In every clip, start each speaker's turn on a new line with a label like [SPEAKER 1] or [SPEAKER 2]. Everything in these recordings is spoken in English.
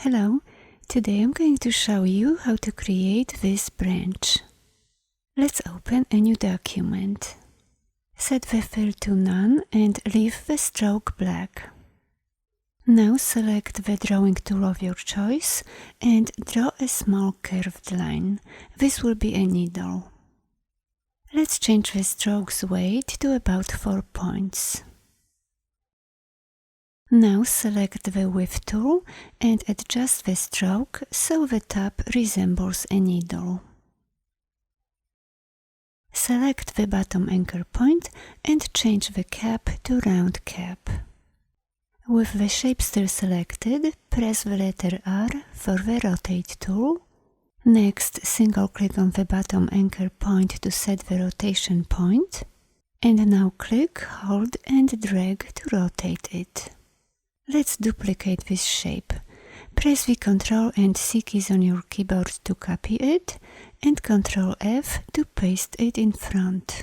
[SPEAKER 1] Hello, today I'm going to show you how to create this branch. Let's open a new document. Set the fill to none and leave the stroke black. Now select the drawing tool of your choice and draw a small curved line. This will be a needle. Let's change the stroke's weight to about 4 points. Now select the width tool and adjust the stroke so the top resembles a needle. Select the bottom anchor point and change the cap to round cap. With the shape still selected, press the letter R for the rotate tool. Next, single click on the bottom anchor point to set the rotation point. And now click, hold and drag to rotate it. Let's duplicate this shape. Press the Ctrl and C keys on your keyboard to copy it and Ctrl F to paste it in front.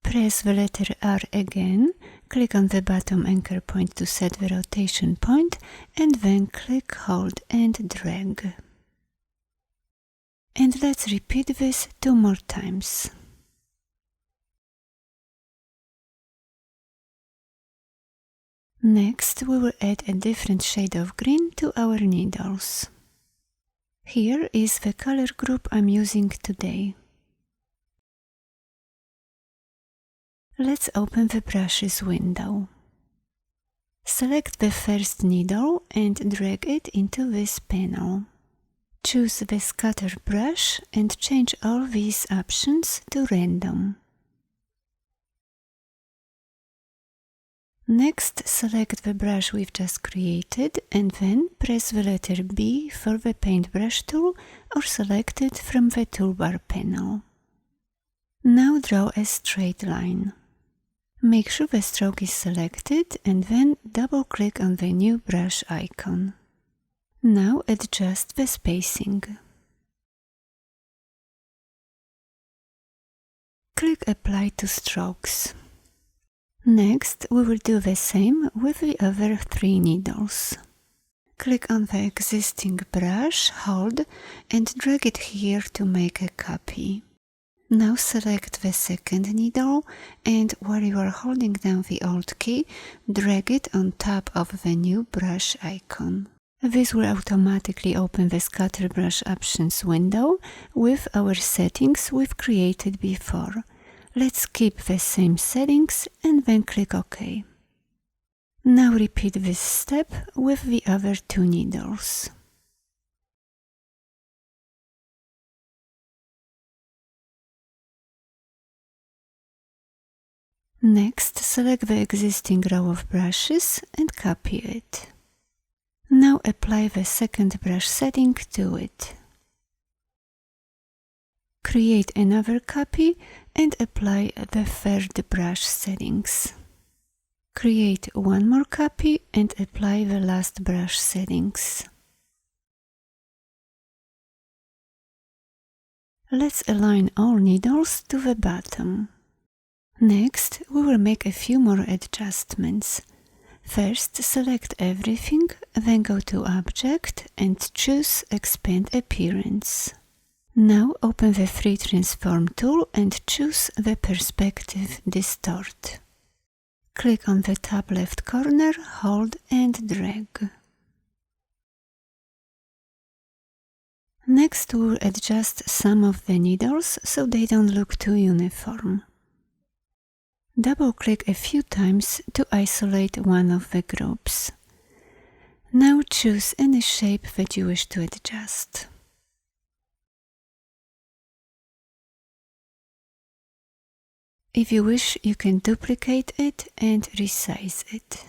[SPEAKER 1] Press the letter R again, click on the bottom anchor point to set the rotation point and then click, hold and drag. And let's repeat this 2 more times. Next, we will add a different shade of green to our needles. Here is the color group I'm using today. Let's open the brushes window. Select the first needle and drag it into this panel. Choose the scatter brush and change all these options to random. Next, select the brush we've just created and then press the letter B for the paintbrush tool or select it from the toolbar panel. Now draw a straight line. Make sure the stroke is selected and then double-click on the new brush icon. Now adjust the spacing. Click Apply to Strokes. Next, we will do the same with the other 3 needles. Click on the existing brush, hold, and drag it here to make a copy. Now select the second needle and while you are holding down the Alt key, drag it on top of the new brush icon. This will automatically open the Scatter Brush Options window with our settings we've created before. Let's keep the same settings and then click OK. Now repeat this step with the other 2 needles. Next, select the existing row of brushes and copy it. Now apply the second brush setting to it. Create another copy and apply the third brush settings. Create one more copy and apply the last brush settings. Let's align all needles to the bottom. Next, we will make a few more adjustments. First, select everything, then go to Object and choose Expand Appearance. Now open the Free Transform tool and choose the Perspective Distort. Click on the top left corner, hold and drag. Next, we will adjust some of the needles so they don't look too uniform. Double-click a few times to isolate one of the groups. Now choose any shape that you wish to adjust. If you wish, you can duplicate it and resize it.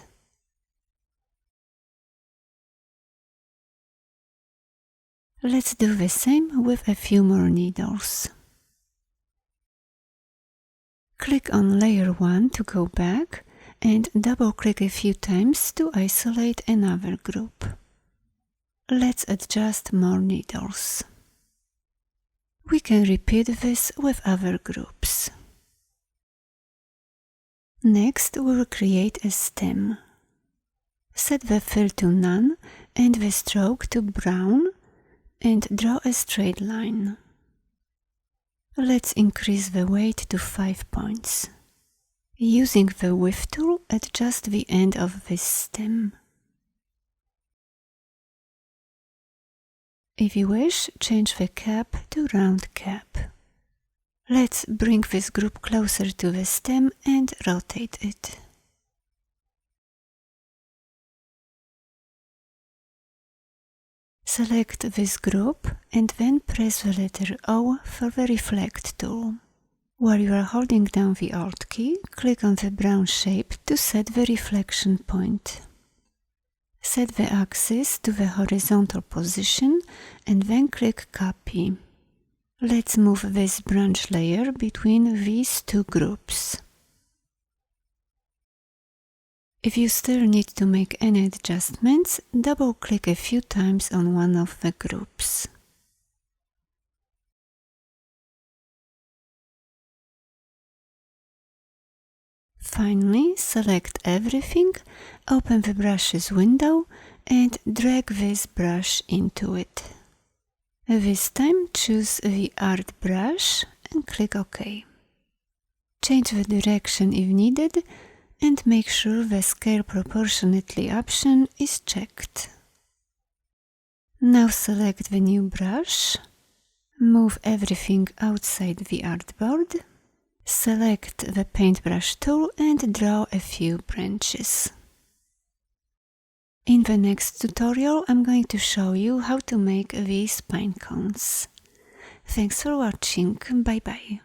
[SPEAKER 1] Let's do the same with a few more needles. Click on Layer 1 to go back and double-click a few times to isolate another group. Let's adjust more needles. We can repeat this with other groups. Next, we will create a stem. Set the fill to none and the stroke to brown and draw a straight line. Let's increase the weight to 5 points. Using the Width tool, adjust the end of this stem. If you wish, change the cap to round cap. Let's bring this group closer to the stem and rotate it. Select this group and then press the letter O for the Reflect tool. While you are holding down the Alt key, click on the brown shape to set the reflection point. Set the axis to the horizontal position and then click Copy. Let's move this branch layer between these two groups. If you still need to make any adjustments, double-click a few times on one of the groups. Finally, select everything, open the brushes window and drag this brush into it. This time choose the art brush and click OK. Change the direction if needed and make sure the Scale Proportionately option is checked. Now select the new brush, move everything outside the artboard, select the paintbrush tool and draw a few branches. In the next tutorial I'm going to show you how to make these pine cones. Thanks for watching, bye bye.